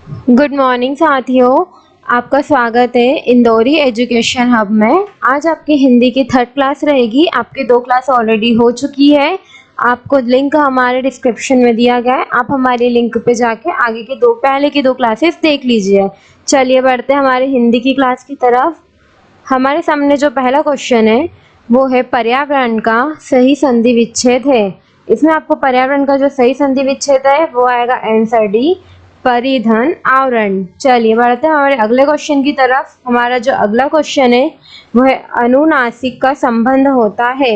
Good morning साथियों। आपका स्वागत है इंदौरी एजुकेशन हब में। आज आपकी हिंदी की थर्ड क्लास रहेगी। आपकी 2 क्लास ऑलरेडी हो चुकी है। आपको लिंक हमारे डिस्क्रिप्शन में दिया गया है। आप हमारे लिंक पे जाके आगे की पहले की 2 क्लासेस देख लीजिए। चलिए बढ़ते हैं हमारे हिंदी की क्लास की तरफ। हमारे सामने जो पहला क्वेश्चन है वो है पर्यावरण का सही संधि विच्छेद है। इसमें आपको पर्यावरण का जो सही संधि विच्छेद है वो आएगा आंसर डी, परिधन आवरण। चलिए बढ़ते हैं हमारे अगले क्वेश्चन की तरफ। हमारा जो अगला क्वेश्चन है वो है अनुनासिक का संबंध होता है।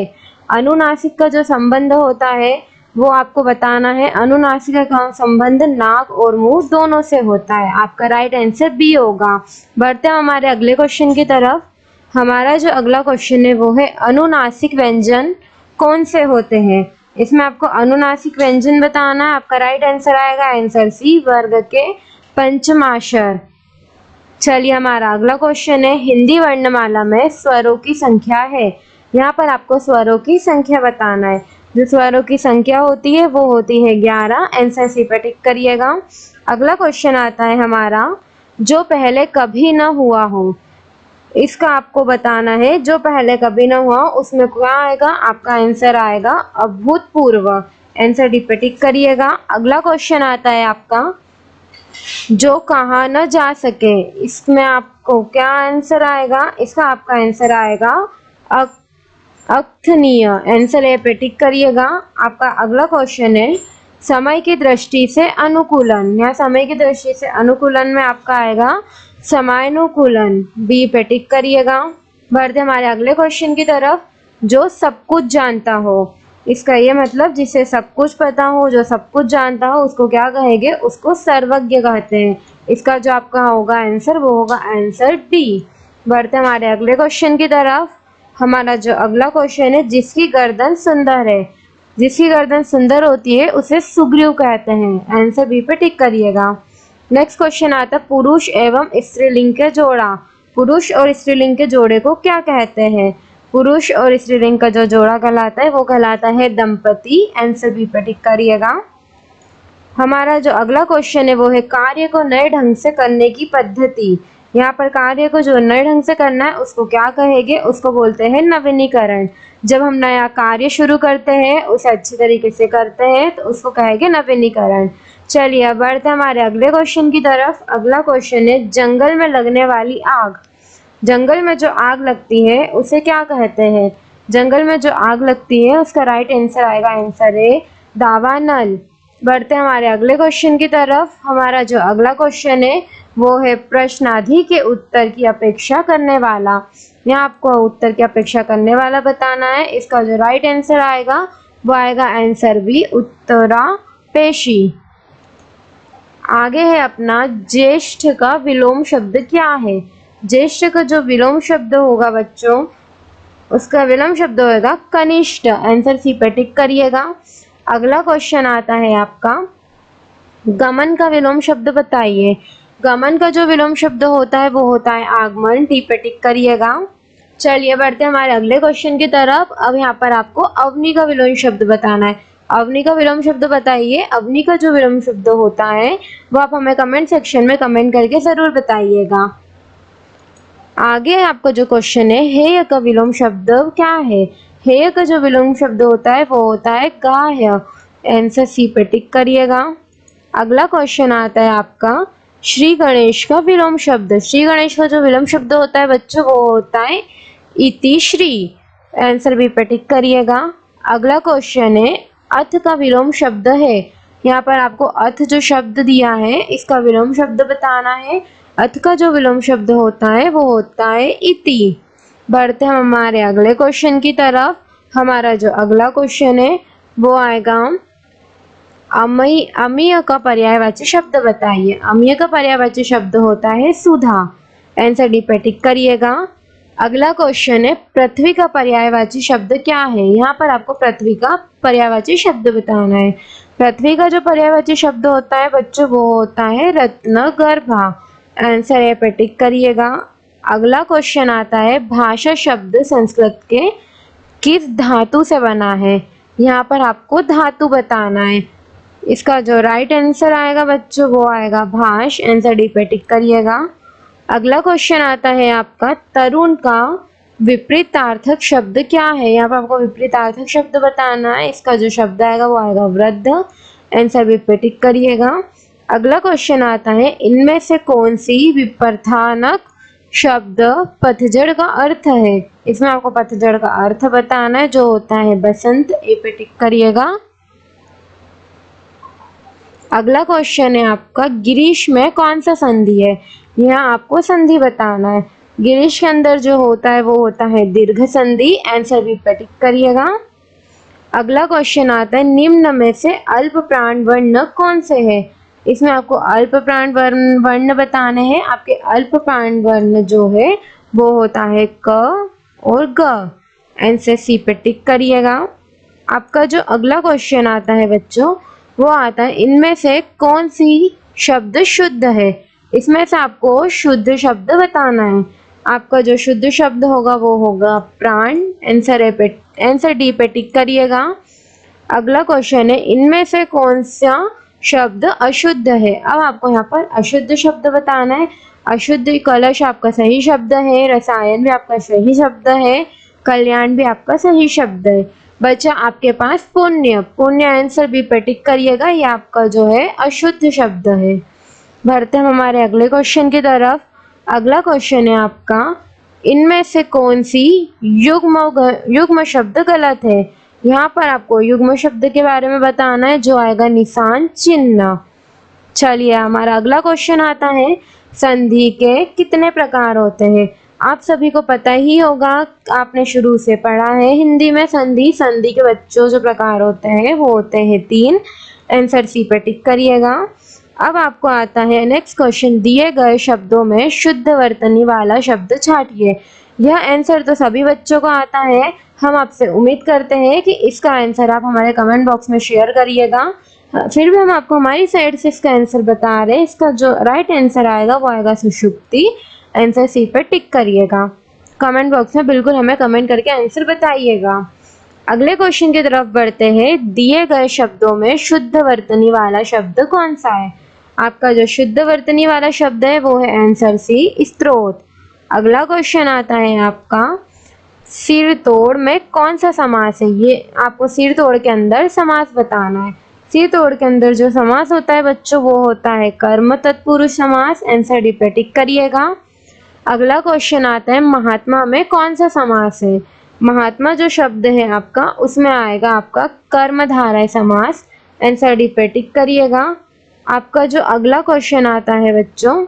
अनुनासिक का जो संबंध होता है वो आपको बताना है। अनुनासिक का संबंध नाक और मुंह दोनों से होता है। आपका राइट आंसर बी होगा। बढ़ते हैं हमारे अगले क्वेश्चन की तरफ। हमारा जो अगला क्वेश्चन है वो है अनुनासिक व्यंजन कौन से होते हैं। इसमें आपको अनुनासिक व्यंजन बताना है। आपका राइट आंसर आएगा आंसर सी, वर्ग के पंचमाक्षर। चलिए हमारा अगला क्वेश्चन है हिंदी वर्णमाला में स्वरों की संख्या है। यहाँ पर आपको स्वरों की संख्या बताना है। जो स्वरों की संख्या होती है वो होती है 11। आंसर सी पर टिक करिएगा। अगला क्वेश्चन आता है हमारा जो पहले कभी न हुआ हो। इसका आपको बताना है। जो पहले कभी ना हुआ उसमें क्या आएगा, आपका आंसर आएगा अभूतपूर्व। आंसर डी पे टिक करिएगा। अगला क्वेश्चन आता है आपका जो कहा न जा सके। इसमें आपको क्या आंसर आएगा, इसका आपका आंसर आएगा अकथनीय। आंसर ए पे टिक करिएगा। आपका अगला क्वेश्चन है समय की दृष्टि से अनुकूलन। या समय की दृष्टि से अनुकूलन में आपका आएगा समानुकूलन। बी पे टिक करिएगा। बढ़ते हमारे अगले क्वेश्चन की तरफ। जो सब कुछ जानता हो, इसका ये मतलब जिसे सब कुछ पता हो, जो सब कुछ जानता हो उसको क्या कहेंगे, उसको सर्वज्ञ कहते हैं। इसका जो आपका होगा आंसर वो होगा आंसर डी। बढ़ते हमारे अगले क्वेश्चन की तरफ। हमारा जो अगला क्वेश्चन है जिसकी गर्दन सुंदर है। जिसकी गर्दन सुंदर होती है उसे सुग्रीव कहते हैं। आंसर बी पे टिक करिएगा। नेक्स्ट क्वेश्चन आता है पुरुष एवं स्त्रीलिंग के जोड़ा। पुरुष और स्त्रीलिंग के जोड़े को क्या कहते हैं। पुरुष और स्त्रीलिंग का जो जोड़ा कहलाता है वो कहलाता है दंपति। आंसर बी पे टिक करिएगा। हमारा जो अगला क्वेश्चन है वो है कार्य को नए ढंग से करने की पद्धति। यहाँ पर कार्य को जो नए ढंग से करना है उसको क्या कहेंगे, उसको बोलते हैं नवीनीकरण। जब हम नया कार्य शुरू करते हैं, उसे अच्छी तरीके से करते हैं तो उसको कहेंगे नवीनीकरण। चलिए अब बढ़ते हैं हमारे अगले क्वेश्चन की तरफ। अगला क्वेश्चन है जंगल में लगने वाली आग। जंगल में जो आग लगती है उसे क्या कहते हैं। जंगल में जो आग लगती है उसका राइट आंसर आएगा आंसर ए, दावानल। बढ़ते हैं हमारे अगले क्वेश्चन की तरफ। हमारा जो अगला क्वेश्चन है वो है प्रश्नादि के उत्तर की अपेक्षा करने वाला। यहाँ आपको उत्तर की अपेक्षा करने वाला बताना है। इसका जो राइट आंसर आएगा वो आएगा आंसर बी, उत्तरा पेशी। आगे है अपना ज्येष्ठ का विलोम शब्द क्या है। ज्येष्ठ का जो विलोम शब्द होगा बच्चों, उसका विलोम शब्द होगा कनिष्ठ। आंसर सी पे टिक करिएगा। अगला क्वेश्चन आता है आपका गमन का विलोम शब्द बताइए। गमन का जो विलोम शब्द होता है वो होता है आगमन। टी पे टिक करिएगा। चलिए बढ़ते हैं हमारे अगले क्वेश्चन की तरफ। अब यहाँ पर आपको अवनी का विलोम शब्द बताना है। अवनी का विलोम शब्द बताइए। अवनी का जो विलोम शब्द होता है वो आप हमें कमेंट सेक्शन में कमेंट करके जरूर बताइएगा। आगे आपका जो क्वेश्चन है हेय का विलोम शब्द क्या है। हेय का जो विलोम शब्द होता है वो होता है गाह्य। आंसर सी पे टिक करिएगा। अगला क्वेश्चन आता है आपका श्री गणेश का विलोम शब्द। श्री गणेश का जो विलोम शब्द होता है बच्चों वो होता है इति श्री। आंसर बी पे टिक करिएगा। अगला क्वेश्चन है अथ का विलोम शब्द है। यहाँ पर आपको अथ जो शब्द दिया है इसका विलोम शब्द बताना है। अथ का जो विलोम शब्द होता है वो होता है इति। बढ़ते हैं हमारे अगले क्वेश्चन की तरफ। हमारा जो अगला क्वेश्चन है वो आएगा अमीय का पर्यायवाची शब्द बताइए। अमीय का पर्यायवाची शब्द होता है सुधा। आंसर डी पे टिक करिएगा। अगला क्वेश्चन है पृथ्वी का पर्यायवाची शब्द क्या है। यहाँ पर आपको पृथ्वी का पर्यायवाची शब्द बताना है। पृथ्वी का जो पर्यायवाची शब्द होता है बच्चों वो होता है रत्नगर्भा। आंसर ए पे टिक करिएगा। अगला क्वेश्चन आता है भाषा शब्द संस्कृत के किस धातु से बना है। यहाँ पर आपको धातु बताना है। इसका जो राइट आंसर आएगा बच्चों वो आएगा भाष। आंसर डी पे टिक करिएगा। अगला क्वेश्चन आता है आपका तरुण का विपरीतार्थक शब्द क्या है। यहाँ पर आपको विपरीतार्थक शब्द बताना है। इसका जो शब्द आएगा वो आएगा वृद्ध। आंसर बी पे टिक करिएगा। अगला क्वेश्चन आता है इनमें से कौन सी विपरीतार्थक शब्द पतझड़ का अर्थ है। इसमें आपको पतझड़ का अर्थ बताना है जो होता है बसंत। ए पे टिक करिएगा। अगला क्वेश्चन है आपका गिरीश में कौन सा संधि है। यहाँ आपको संधि बताना है। गिरीश के अंदर जो होता है वो होता है दीर्घ संधि। आंसर बी पे टिक करिएगा। अगला क्वेश्चन आता है निम्न में से अल्प प्राण वर्ण कौन से है। इसमें आपको अल्प प्राण वर्ण बताने हैं। आपके अल्प प्राण वर्ण जो है वो होता है क और ग। आंसर सी पे टिक करिएगा। आपका जो अगला क्वेश्चन आता है बच्चों वो आता है इनमें से कौन सी शब्द शुद्ध है। इसमें से आपको शुद्ध शब्द बताना है। आपका जो शुद्ध शब्द होगा वो होगा प्राण। आंसर डी पे टिक करिएगा। अगला क्वेश्चन है इनमें से कौन सा शब्द अशुद्ध है। अब आपको यहाँ पर अशुद्ध शब्द बताना है। अशुद्ध कलश आपका सही शब्द है। रसायन भी आपका सही शब्द है। कल्याण भी आपका सही शब्द है। बच्चा आपके पास पुण्य। पुण्य आंसर बी पे टिक करिएगा। ये आपका जो है अशुद्ध शब्द है। बढ़ते हम हमारे अगले क्वेश्चन की तरफ। अगला क्वेश्चन है आपका इनमें से कौन सी युग्म शब्द गलत है। यहाँ पर आपको युग्म शब्द के बारे में बताना है जो आएगा निशान चिन्ह। चलिए हमारा अगला क्वेश्चन आता है संधि के कितने प्रकार होते हैं। आप सभी को पता ही होगा, आपने शुरू से पढ़ा है हिंदी में संधि। संधि के बच्चों जो प्रकार होते हैं वो होते हैं 3। आंसर सी पे टिक करिएगा। अब आपको आता है नेक्स्ट क्वेश्चन दिए गए शब्दों में शुद्ध वर्तनी वाला शब्द छांटिए। यह आंसर तो सभी बच्चों को आता है। हम आपसे उम्मीद करते हैं कि इसका आंसर आप हमारे कमेंट बॉक्स में शेयर करिएगा। फिर भी हम आपको हमारी साइड से इसका आंसर बता रहे हैं। इसका जो राइट आंसर आएगा वो आएगा सुषुप्ति। आंसर सी पर टिक करिएगा। कमेंट बॉक्स में बिल्कुल हमें कमेंट करके आंसर बताइएगा। अगले क्वेश्चन की तरफ बढ़ते हैं। दिए गए शब्दों में शुद्ध वर्तनी वाला शब्द कौन सा है। आपका जो शुद्ध वर्तनी वाला शब्द है वो है आंसर सी स्त्रोत। अगला क्वेश्चन आता है आपका सिर तोड़ में कौन सा समास है। ये आपको सिर तोड़ के अंदर समास बताना है। सिर तोड़ के अंदर जो समास होता है बच्चों वो होता है कर्म तत्पुरुष समास। आंसर डी पे टिक करिएगा। अगला क्वेश्चन आता है महात्मा में कौन सा समास है। महात्मा जो शब्द है आपका उसमें आएगा आपका कर्मधारय समास। आंसर डी पे टिक करिएगा। आपका जो अगला क्वेश्चन आता है बच्चों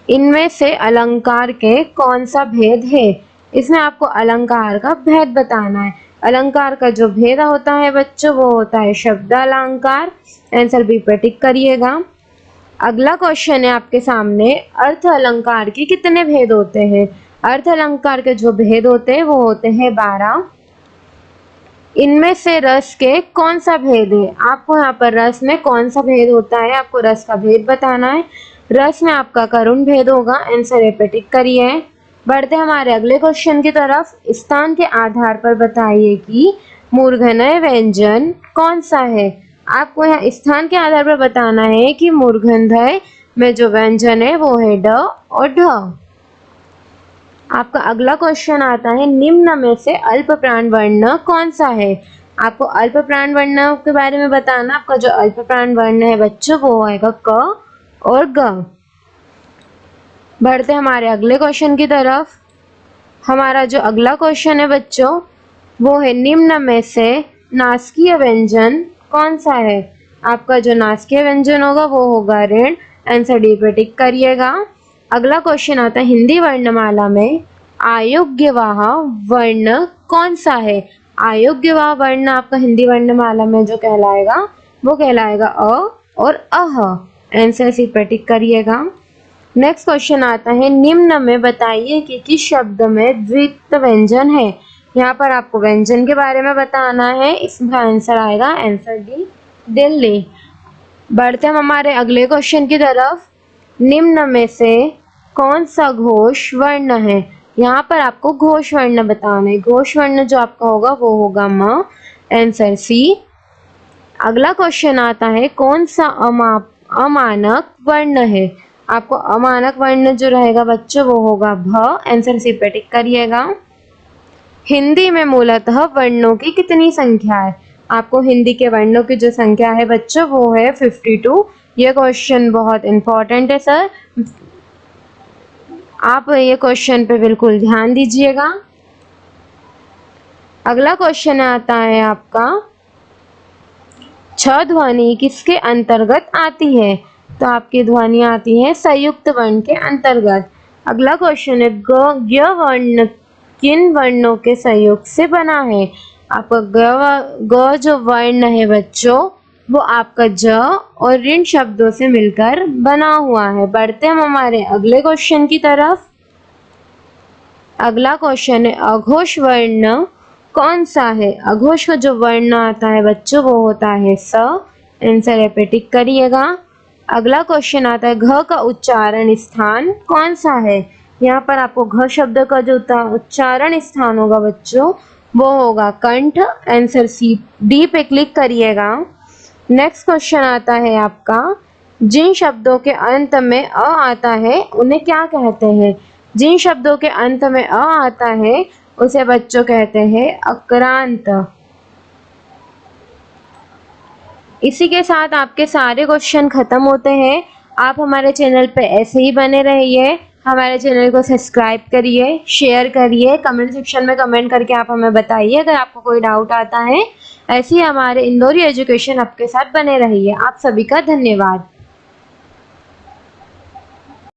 इनमें से अलंकार के कौन सा भेद है। इसमें आपको अलंकार का भेद बताना है। अलंकार का जो भेद होता है बच्चों वो होता है शब्द अलंकार। आंसर बी पे टिक करिएगा। अगला क्वेश्चन है आपके सामने अर्थ अलंकार के कितने भेद होते हैं। अर्थ अलंकार के जो भेद होते हैं वो होते हैं 12। इनमें से रस के कौन सा भेद है। आपको यहाँ पर रस में कौन सा भेद होता है आपको रस का भेद बताना है। रस में आपका करुण भेद होगा। आंसर ए पे टिक करिए। बढ़ते हमारे अगले क्वेश्चन की तरफ। स्थान के आधार पर बताइए कि मूर्धन्य व्यंजन कौन सा है। आपको यहाँ स्थान के आधार पर बताना है कि मूर्धन्य में जो व्यंजन है वो है ड और ढ। आपका अगला क्वेश्चन आता है निम्न में से अल्प प्राण वर्ण कौन सा है। आपको अल्प प्राण वर्ण के बारे में बताना। आपका जो अल्प प्राण वर्ण है बच्चों वो आएगा क और ग। बढ़ते हमारे अगले क्वेश्चन की तरफ। हमारा जो अगला क्वेश्चन है बच्चों वो है निम्न में से नासकीय व्यंजन कौन सा है। आपका जो नासकीय व्यंजन होगा वो होगा ऋण। आंसर डी पे टिक करिएगा। अगला क्वेश्चन आता है हिंदी वर्णमाला में अयोग्यवाह वर्ण कौन सा है। अयोग्यवाह वर्ण आपका हिंदी वर्णमाला में जो कहलाएगा वो कहलाएगा अ और अह। आंसर सी पे टिक करिएगा। नेक्स्ट क्वेश्चन आता है निम्न में बताइए कि किस शब्द में द्वित्व व्यंजन है। यहाँ पर आपको व्यंजन के बारे में बताना है। इसका आंसर आएगा आंसर डी दिल्ली। बढ़ते हम हमारे अगले क्वेश्चन की तरफ। निम्न में से कौन सा घोष वर्ण है। यहाँ पर आपको घोष वर्ण बताना है। घोष वर्ण जो आपका होगा वो होगा म। Answer C. अगला क्वेश्चन आता है कौन सा अमानक वर्ण है। आपको अमानक वर्ण जो रहेगा बच्चों वो होगा भ। आंसर सी पे टिक करिएगा। हिंदी में मूलतः वर्णों की कितनी संख्या है। आपको हिंदी के वर्णों की जो संख्या है बच्चों वो है 52। यह क्वेश्चन बहुत इंपॉर्टेंट है सर, आप ये क्वेश्चन पे बिल्कुल ध्यान दीजिएगा। अगला क्वेश्चन आता है आपका छ ध्वनि किसके अंतर्गत आती है। तो आपकी ध्वनि आती है संयुक्त वर्ण के अंतर्गत। अगला क्वेश्चन है ग वर्ण किन वर्णों के संयोग से बना है। आपका ग जो वर्ण है बच्चों वो आपका ज और ऋण शब्दों से मिलकर बना हुआ है। बढ़ते हम हमारे अगले क्वेश्चन की तरफ। अगला क्वेश्चन है अघोष वर्ण कौन सा है। अघोष का जो वर्ण आता है बच्चों वो होता है स। आंसर है पे टिक करिएगा। अगला क्वेश्चन आता है घ का उच्चारण स्थान कौन सा है। यहाँ पर आपको घ शब्द का जो उच्चारण स्थान होगा बच्चों वो होगा कंठ। आंसर सी डी पे क्लिक करिएगा। नेक्स्ट क्वेश्चन आता है आपका जिन शब्दों के अंत में अ आता है उन्हें क्या कहते हैं। जिन शब्दों के अंत में अ आता है उसे बच्चों कहते हैं अक्रांत। इसी के साथ आपके सारे क्वेश्चन खत्म होते हैं। आप हमारे चैनल पे ऐसे ही बने रहिए। हमारे चैनल को सब्सक्राइब करिए, शेयर करिए, कमेंट सेक्शन में कमेंट करके आप हमें बताइए अगर आपको कोई डाउट आता है। ऐसे ही हमारे इंदौरी एजुकेशन आपके साथ बने रहिए। आप सभी का धन्यवाद।